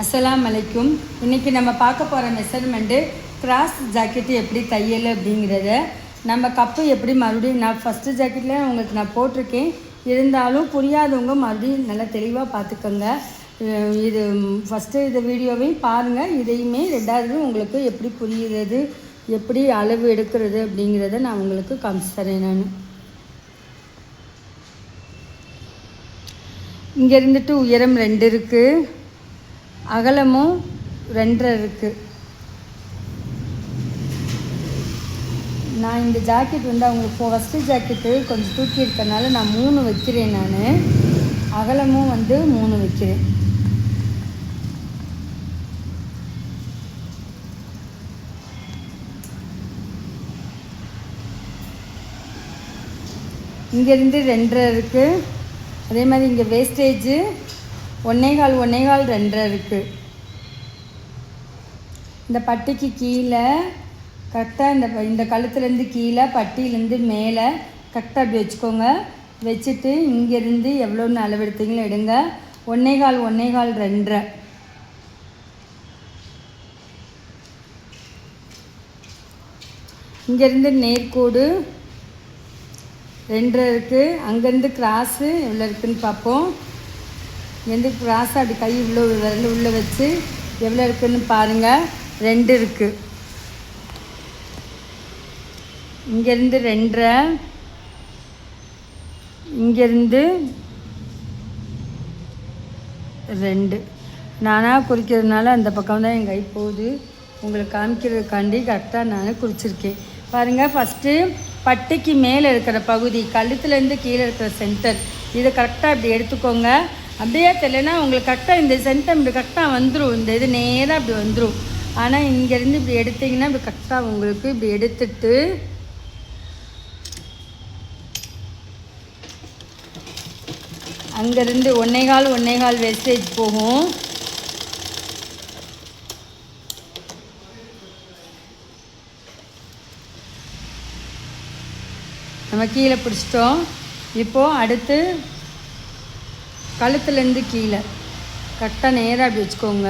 அஸ்ஸலாமு அலைக்கும். இன்றைக்கி நம்ம பார்க்க போகிற மெஷர்மெண்ட்டு கிராஸ் ஜாக்கெட்டு எப்படி தையல் அப்படிங்கிறத. நம்ம கப்பு எப்படி மறுபடியும் நான் ஃபஸ்ட்டு ஜாக்கெட்டில் உங்களுக்கு நான் போட்டிருக்கேன், இருந்தாலும் புரியாதவங்க மறுபடியும் நல்லா தெளிவாக பார்த்துக்கோங்க. இது ஃபஸ்ட்டு இந்த வீடியோவையும் பாருங்கள், இதையுமே ரெண்டாவது உங்களுக்கு எப்படி புரியுறது, எப்படி அளவு எடுக்கிறது அப்படிங்கிறத நான் உங்களுக்கு காமிச்சு தரேன். நான் இங்கே இருந்துட்டு உயரம் 2 இருக்குது, அகலமும் 2.5 இருக்குது. நான் இந்த ஜாக்கெட் வந்து அவங்களுக்கு ஃபஸ்ட்டு ஜாக்கெட்டு கொஞ்சம் தூக்கி இருக்கனால நான் 3 வைக்கிறேன். நான் அகலமும் வந்து 3 வைக்கிறேன். இங்கேருந்து 2.5 இருக்குது. அதே மாதிரி இங்கே வேஸ்டேஜு 1.25 2.5 இருக்குது. இந்த பட்டிக்கு கீழே கரெக்டாக இந்த கழுத்துலேருந்து கீழே பட்டியிலேருந்து மேலே கரெக்டாக அப்படி வச்சுக்கோங்க. வச்சுட்டு இங்கேருந்து எவ்வளோன்னு அளவெடுத்தீங்களோ எடுங்க. 1.25 2.5. இங்கேருந்து நேர்கோடு 2 இருக்குது. அங்கேருந்து கிராஸு எவ்வளோ இருக்குதுன்னு பார்ப்போம். இங்கேருந்து கிராஸாக அப்படி கை இவ்வளோ விரல் உள்ளே வச்சு எவ்வளோ இருக்குதுன்னு பாருங்கள். 2 இருக்குது. இங்கேருந்து 2.5, இங்கேருந்து 2. நானாக குறிக்கிறதுனால அந்த பக்கம் தான் என் கை போகுது, உங்களுக்கு காமிக்கிறதுக்காண்டி கரெக்டாக நான் குறிச்சிருக்கேன். பாருங்கள், ஃபஸ்ட்டு பட்டிக்கு மேலே இருக்கிற பகுதி, கழுத்துலேருந்து கீழே இருக்கிற சென்டர், இதை கரெக்டாக இப்படி எடுத்துக்கோங்க. அப்படியே தெரியலனா உங்களுக்கு கரெக்டாக இந்த சென்டர் இப்படி கரெக்டாக வந்துடும். இந்த இது நேராக இப்படி வந்துடும். ஆனால் இங்கேருந்து இப்படி எடுத்திங்கன்னா இப்படி கரெக்டாக உங்களுக்கு இப்படி எடுத்துட்டு அங்கேருந்து 1.25 வேஸ்டேஜ் போகும். நம்ம கீழே பிடிச்சிட்டோம். இப்போது அடுத்து கழுத்துலேருந்து கீழே கரெக்டாக நேராக அப்படி வச்சுக்கோங்க.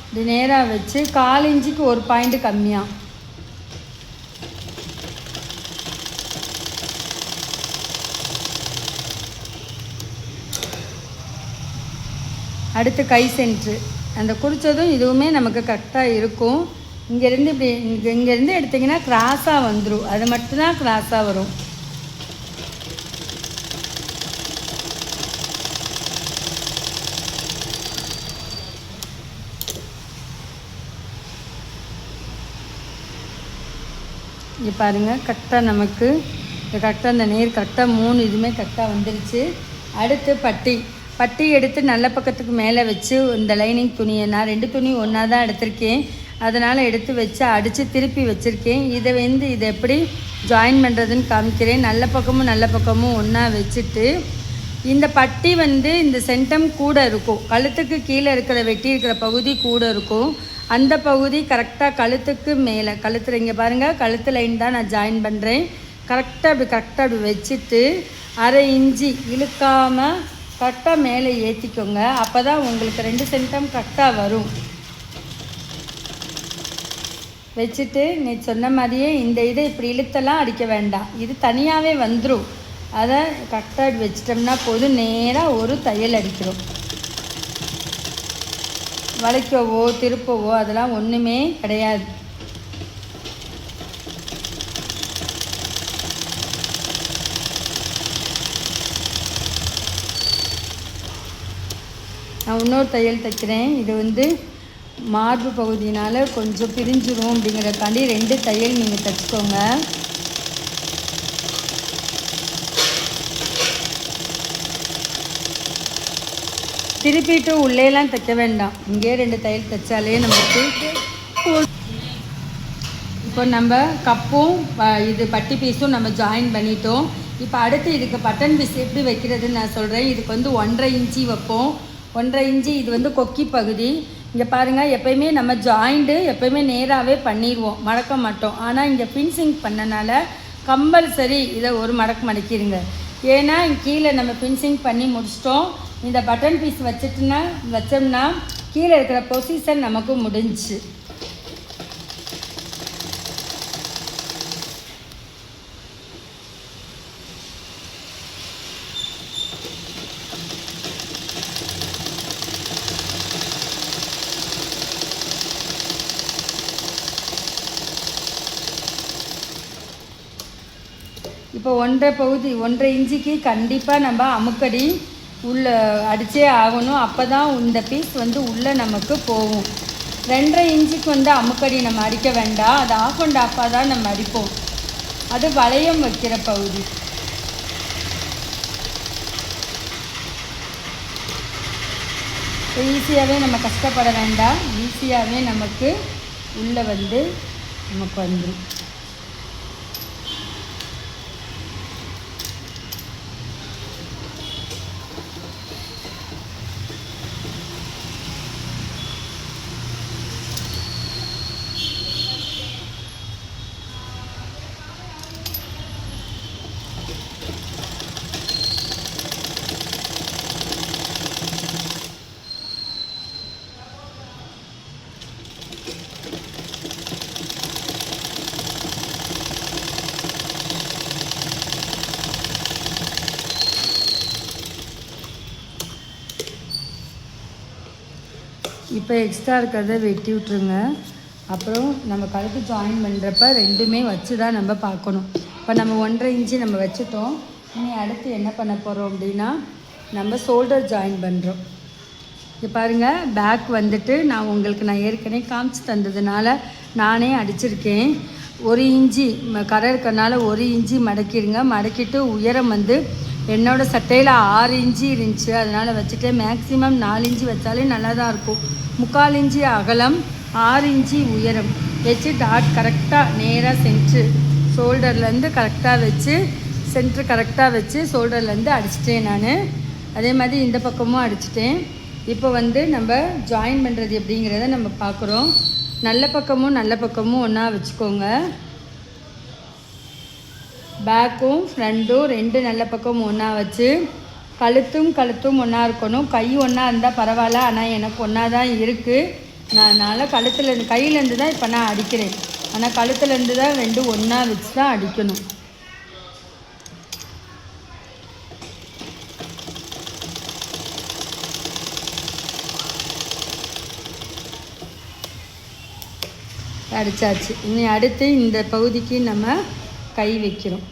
இப்படி நேராக வச்சு 1/4 இன்ச்சுக்கு 1 பாயிண்ட் கம்மியாக. அடுத்து கை சென்ட்ரு அந்த குறித்ததும் இதுவுமே நமக்கு கரெக்டாக இருக்கும். இங்கேருந்து இப்படி இங்கேருந்து எடுத்திங்கன்னா கிராஸாக வந்துடும். அது மட்டும்தான் கிராஸாக வரும். இங்கே பாருங்கள், கரெக்டாக நமக்கு கரெக்டாக இந்த நேர் கரெக்டாக 3 இதுவுமே கரெக்டாக வந்துருச்சு. அடுத்து பட்டி எடுத்து நல்ல பக்கத்துக்கு மேலே வச்சு இந்த லைனிங் துணியை நான் 2 துணி ஒன்றா தான் எடுத்திருக்கேன், அதனால் எடுத்து வச்சு அடித்து திருப்பி வச்சுருக்கேன். இதை எப்படி ஜாயின் பண்ணுறதுன்னு காமிக்கிறேன். நல்ல பக்கமும் ஒன்றா வச்சுட்டு இந்த பட்டி இந்த சென்டம் கூட இருக்கும். கழுத்துக்கு கீழே இருக்கிற வெட்டி இருக்கிற பகுதி கூட இருக்கும். அந்த பகுதி கரெக்டாக கழுத்துக்கு மேலே, கழுத்தில் இங்கே பாருங்கள், கழுத்து லைன் தான் நான் ஜாயின் பண்ணுறேன். கரெக்டாக அப்படி வச்சுட்டு 1/2 இன்ச்சு இழுக்காமல் கரெக்டாக மேலே ஏற்றிக்கோங்க. அப்போ தான் உங்களுக்கு 2 சென்டம் கரெக்டாக வரும். வச்சுட்டு நீ சொன்ன மாதிரியே இந்த இதை இப்படி இழுத்தெல்லாம் அடிக்க வேண்டாம், இது தனியாகவே வந்துடும். அதை கரெக்டாக வச்சிட்டோம்னா போதும், நேராக ஒரு தையல் அடிக்கிறோம். வளைக்கவோ திருப்பவோ அதெல்லாம் ஒன்றுமே கிடையாது. நான் இன்னொரு தையல் தைக்கிறேன். இது மார்பு பகுதியினால் கொஞ்சம் பிரிஞ்சிடும் அப்படிங்கிறக்காண்டி 2 தையல் நீங்கள் தைச்சிக்கோங்க. திருப்பிட்டு உள்ளேலாம் தைக்க வேண்டாம், இங்கே 2 தையல் தைச்சாலே நமக்கு. இப்போ நம்ம கப்பும் இது பட்டி பீஸும் நம்ம ஜாயின் பண்ணிட்டோம். இப்போ அடுத்து இதுக்கு பட்டன் பீஸ் எப்படி வைக்கிறதுன்னு நான் சொல்கிறேன். இதுக்கு 1.5 இன்ச்சு வைப்போம். 1.5 இன்ச்சு இது கொக்கி பகுதி. இங்கே பாருங்கள், எப்போயுமே நம்ம ஜாயிண்ட்டு எப்போயுமே நேராகவே பண்ணிடுவோம், மடக்க மாட்டோம். ஆனால் இங்கே ஃபினிஷிங் பண்ணனால கம்பல்சரி இதை ஒரு மடக்கிடுங்க. ஏன்னா கீழே நம்ம ஃபினிஷிங் பண்ணி முடிச்சிட்டோம். இந்த பட்டன் பீஸ் வச்சோம்னா கீழே இருக்கிற பொசிஷன் நமக்கு முடிஞ்சு. இப்போ 1.5 இன்ச்சுக்கு கண்டிப்பாக நம்ம அமுக்கடி உள்ளே அடித்தே ஆகணும். அப்போ தான் இந்த பீஸ் வந்து உள்ளே நமக்கு போகும். 2.5 இன்ச்சுக்கு வந்து அமுக்கடி நம்ம அடிக்க வேண்டாம். அது ஆஃப் அண்ட் ஆஃபாக தான் நம்ம அடிப்போம். அது வளையம் வைக்கிற பகுதி. ஈஸியாகவே நம்ம கஷ்டப்பட வேண்டாம். ஈஸியாகவே நமக்கு உள்ளே வந்து நமக்கு வந்துடும். இப்போ எக்ஸ்ட்ரா இருக்கிறத வெட்டி விட்ருங்க. அப்புறம் நம்ம கழுத்து ஜாயின் பண்ணுறப்ப ரெண்டுமே வச்சு தான் நம்ம பார்க்கணும். இப்போ நம்ம 1.5 இன்ச்சு நம்ம வச்சுட்டோம். இனி அடுத்து என்ன பண்ண போகிறோம் அப்படின்னா நம்ம ஷோல்டர் ஜாயின் பண்ணுறோம். இப்போ பாருங்கள், பேக் வந்துட்டு நான் ஏற்கனவே காமிச்சு தந்ததுனால நானே அடிச்சிருக்கேன். 1 இன்ச்சு கரை இருக்கிறனால 1 இன்ச்சு மடக்கிடுங்க. மடக்கிட்டு உயரம் வந்து என்னோடய சட்டையில் 6 இன்ச்சு இருந்துச்சு, அதனால் வச்சுட்டு மேக்ஸிமம் 4 இன்ச்சு வச்சாலே நல்லா தான் இருக்கும். 3/4 இன்ச்சு அகலம், 6 இன்ச்சு உயரம் வச்சு டாட் கரெக்டாக நேராக சென்ட்ரு ஷோல்டர்லேருந்து கரெக்டாக வச்சு சென்ட்ரு கரெக்டாக வச்சு ஷோல்டர்லேருந்து அடிச்சிட்டேன் நான். அதே மாதிரி இந்த பக்கமும் அடிச்சிட்டேன். இப்போ வந்து நம்ம ஜாயின் பண்ணுறது எப்படிங்கிறத நம்ம பார்க்குறோம். நல்ல பக்கமும் ஒன்றா வச்சுக்கோங்க. பேக்கும் ஃப்ரண்ட்டும் 2 நல்ல பக்கமும் ஒன்றா வச்சு கழுத்தும் ஒன்றா இருக்கணும். கை ஒன்றா இருந்தால் பரவாயில்ல, ஆனால் எனக்கு ஒன்றா தான் இருக்குது. அதனால் கையிலேருந்து தான் இப்போ நான் அடிக்கிறேன். ஆனால் கழுத்துலேருந்து தான் 2 ஒன்றா வச்சு தான் அடிக்கணும். அடித்தாச்சு. இனி அடுத்து இந்த பகுதிக்கு நம்ம கை வைக்கிறோம்.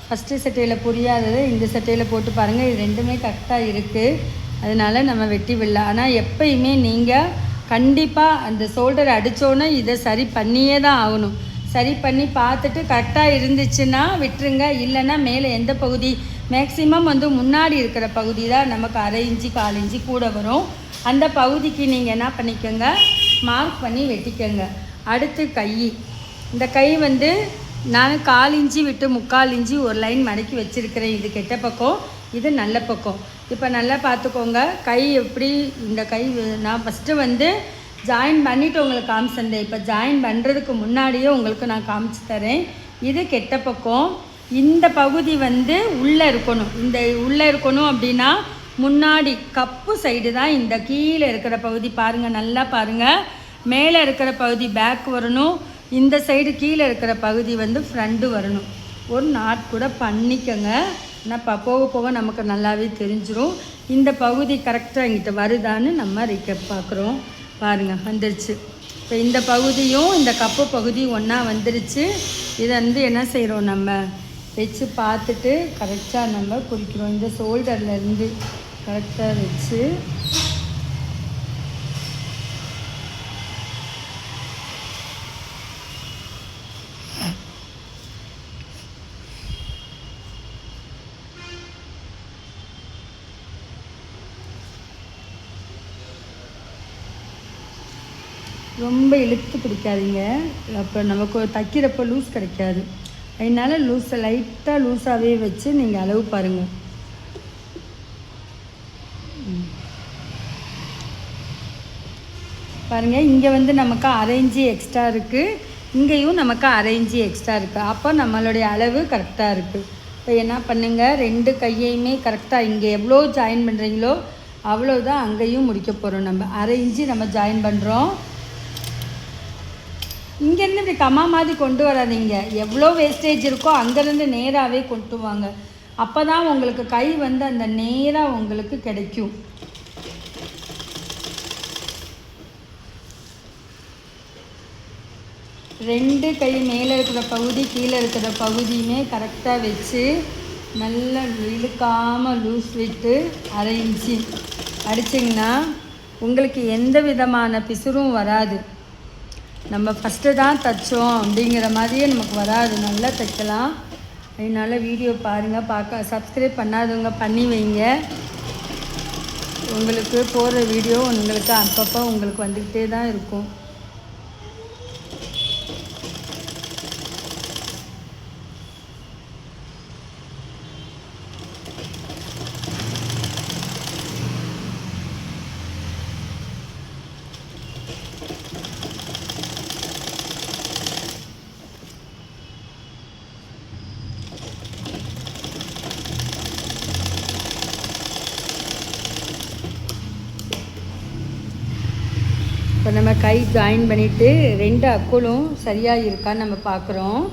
ஃபஸ்ட்டு சட்டையில் புரியாதது இந்த சட்டையில் போட்டு பாருங்கள். இது ரெண்டுமே கரெக்டாக இருக்குது. அதனால் நம்ம வெட்டி விடலாம். ஆனால் எப்பயுமே நீங்கள் கண்டிப்பாக அந்த ஷோல்டர் அடித்தோன்னே இதை சரி பண்ணியே தான் ஆகணும். சரி பண்ணி பார்த்துட்டு கரெக்டாக இருந்துச்சுன்னா விட்டுருங்க. இல்லைன்னா மேலே எந்த பகுதி மேக்ஸிமம் வந்து முன்னாடி இருக்கிற பகுதி தான் நமக்கு 1/2 இன்ச்சு 1/4 இன்ச்சு கூட வரும். அந்த பகுதிக்கு நீங்கள் என்ன பண்ணிக்கோங்க, மார்க் பண்ணி வெட்டிக்கோங்க. அடுத்து கை. இந்த கை வந்து நான் 1/4 இன்ச்சு விட்டு 3/4 இன்ச்சு ஒரு லைன் மடக்கி வச்சுருக்கிறேன். இது கெட்ட பக்கம், இது நல்ல பக்கம். இப்போ நல்லா பார்த்துக்கோங்க கை எப்படி. இந்த கை நான் ஃபஸ்ட்டு வந்து ஜாயின் பண்ணிவிட்டு உங்களுக்கு காமிச்சிருந்தேன். இப்போ ஜாயின் பண்ணுறதுக்கு முன்னாடியே உங்களுக்கு நான் காமிச்சு தரேன். இது கெட்ட பக்கம். இந்த பகுதி வந்து உள்ளே இருக்கணும். இந்த உள்ளே இருக்கணும் அப்படின்னா முன்னாடி கப்பு சைடு தான் இந்த கீழே இருக்கிற பகுதி. பாருங்கள், நல்லா பாருங்கள். மேலே இருக்கிற பகுதி பேக் வரணும். இந்த சைடு கீழே இருக்கிற பகுதி வந்து ஃப்ரண்ட்டு வரணும். ஒரு நாட் கூட பண்ணிக்கோங்க. ஆனால் போக போக நமக்கு நல்லாவே தெரிஞ்சிடும். இந்த பகுதி கரெக்டாக எங்கிட்ட வருதான்னு நம்ம ரிக்கப் பார்க்குறோம். பாருங்கள், வந்துருச்சு. இப்போ இந்த பகுதியும் இந்த கப்பு பகுதியும் ஒன்றா வந்துருச்சு. இதை வந்து என்ன செய்கிறோம், நம்ம வச்சு பார்த்துட்டு கரெக்டாக நம்ம குறிக்கிறோம். இந்த ஷோல்டர்லேருந்து கரெக்டாக வச்சு ரொம்ப இழுத்து பிடிக்காதீங்க. அப்போ நமக்கு தைக்கிறப்போ லூஸ் கிடைக்காது. அதனால் லைட்டாக லூஸாகவே வச்சு நீங்கள் அளவு பாருங்கள். பாருங்கள், இங்கே வந்து நமக்கு 1/2 இன்ச்சு எக்ஸ்ட்ரா இருக்குது. இங்கேயும் நமக்கு 1/2 இன்ச்சு எக்ஸ்ட்ரா இருக்குது. அப்போ நம்மளுடைய அளவு கரெக்டாக இருக்குது. இப்போ என்ன பண்ணுங்கள், 2 கையையுமே கரெக்டாக இங்கே எவ்வளோ ஜாயின் பண்ணுறீங்களோ அவ்வளோதான் அங்கேயும் முடிக்க போகிறோம். நம்ம 1/2 இன்ச்சு நம்ம ஜாயின் பண்ணுறோம். இங்கேருந்து இப்படி கம்மா மாதிரி கொண்டு வராதிங்க. எவ்வளோ வேஸ்டேஜ் இருக்கோ அங்கேருந்து நேராகவே கொண்டு வாங்க. அப்போ தான் உங்களுக்கு கை வந்து அந்த நேராக உங்களுக்கு கிடைக்கும். ரெண்டு கை மேலே இருக்கிற பகுதி கீழே இருக்கிற பகுதியுமே கரெக்டாக வச்சு நல்லா இழுக்காமல் லூஸ் விட்டு 1/2 இன்ச்சு அடிச்சிங்கன்னா உங்களுக்கு எந்த விதமான பிசுறும் வராது. நம்ம ஃபஸ்ட்டு தான் தைச்சோம் அப்படிங்கிற மாதிரியே நமக்கு வராது, நல்லா தைக்கலாம். அதனால் வீடியோ பாருங்கள், சப்ஸ்கிரைப் பண்ணாதவங்க பண்ணி வைங்க. உங்களுக்கு போடுற வீடியோ உங்களுக்கு அப்பப்போ உங்களுக்கு வந்துக்கிட்டே தான் இருக்கும். இப்போ நம்ம கை ஜாயின் பண்ணிவிட்டு 2 அக்குளும் சரியாக இருக்கான்னு நம்ம பார்க்குறோம்.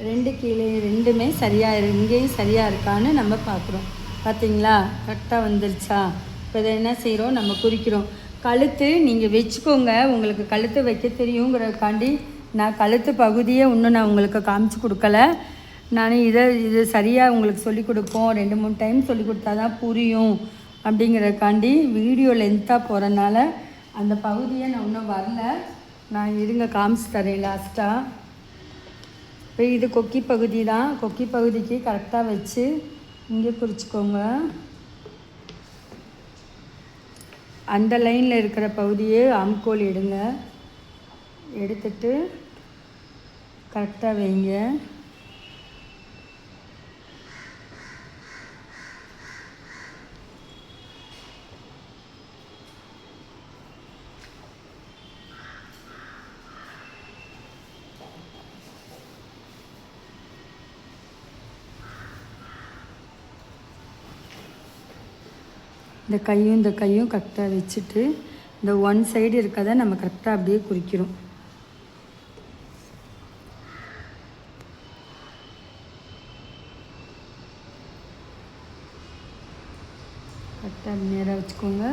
2 கீழே 2மே சரியாக இங்கேயும் சரியாக இருக்கான்னு நம்ம பார்க்குறோம். பார்த்திங்களா, கரெக்டாக வந்துருச்சா? இப்போ இதை என்ன செய்கிறோம், நம்ம குறிக்கிறோம். கழுத்து நீங்கள் வச்சுக்கோங்க, உங்களுக்கு கழுத்து வைக்க தெரியுங்கிறதுக்காண்டி நான் கழுத்து பகுதியே இன்னும் நான் உங்களுக்கு காமிச்சு கொடுக்கல. நான் இது சரியாக உங்களுக்கு சொல்லிக் கொடுப்போம், 2-3 டைம் சொல்லிக் கொடுத்தா தான் புரியும் அப்படிங்கிறதுக்காண்டி வீடியோ லென்த்தாக போகிறனால அந்த பகுதியை நான் இன்னும் வரல. நான் இருங்க காமிச்சு தரேன் லாஸ்ட்டாக. இப்போ இது கொக்கி பகுதி தான். கொக்கி பகுதிக்கு கரெக்டாக வச்சு இங்கே குறிச்சிக்கோங்க. அந்த லைனில் இருக்கிற பகுதியே ஆம்கோல் எடுங்க, எடுத்துட்டு கரெக்டாக வைங்க. இந்த கையும் கரெக்டாக வச்சுட்டு இந்த ஒன் சைடு இருக்கதை நம்ம கரெக்டாக அப்படியே குறிக்கிறோம். கரெக்டாக நேராக வச்சுக்கோங்க.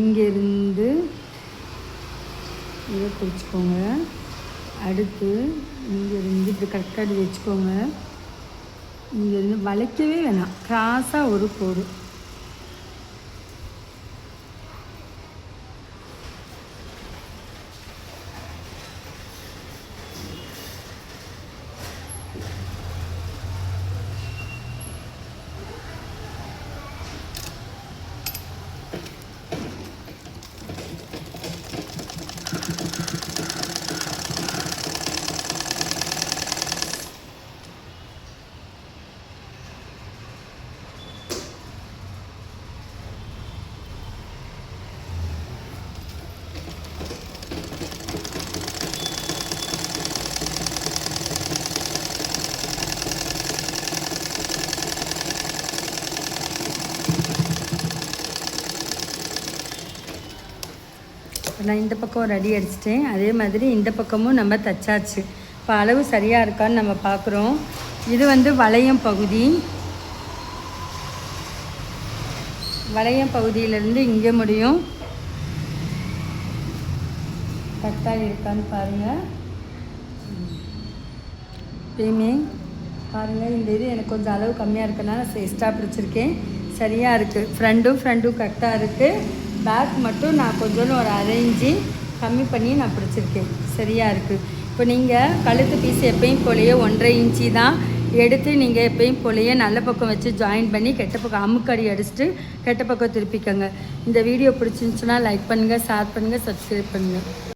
இங்கேருந்து இதை குறிச்சிக்கோங்க. அடுத்து இங்கேருந்து இப்படி கரெக்டாக வச்சுக்கோங்க. இங்கேருந்து வளைக்கவே வேணாம், கிராஸாக ஒரு கோடு. நான் இந்த பக்கம் ஒரு அடி அடிச்சிட்டேன், அதே மாதிரி இந்த பக்கமும் நம்ம தச்சாச்சு. இப்போ அளவு சரியாக இருக்கான்னு நம்ம பார்க்குறோம். இது வந்து வளையம் பகுதி. வளையம் பகுதியிலேருந்து இங்கே முடியும். கரெக்டாக இருக்கான்னு பாருங்கள். எப்பயுமே பாருங்கள், இந்த இது எனக்கு கொஞ்சம் அளவு கம்மியாக இருக்கனால எக்ஸ்ட்ரா பிடிச்சிருக்கேன். சரியாக இருக்குது. ஃப்ரண்ட்டும் கரெக்டாக இருக்குது. பேக் மட்டும் நான் கொஞ்சம் ஒரு 1/2 இன்ச்சு கம்மி பண்ணி நான் பிடிச்சிருக்கேன். சரியாக இருக்குது. இப்போ நீங்கள் கழுத்து பீஸ் எப்பயும் போலையே 1.5 இன்ச்சு தான் எடுத்து நீங்கள் எப்பயும் போலையே நல்ல பக்கம் வச்சு ஜாயின் பண்ணி கெட்ட பக்கம் அமுக்கடி அடிச்சுட்டு கெட்ட பக்கம் திருப்பிக்கோங்க. இந்த வீடியோ பிடிச்சிருந்துச்சுன்னா லைக் பண்ணுங்கள், ஷேர் பண்ணுங்கள், சப்ஸ்கிரைப் பண்ணுங்கள்.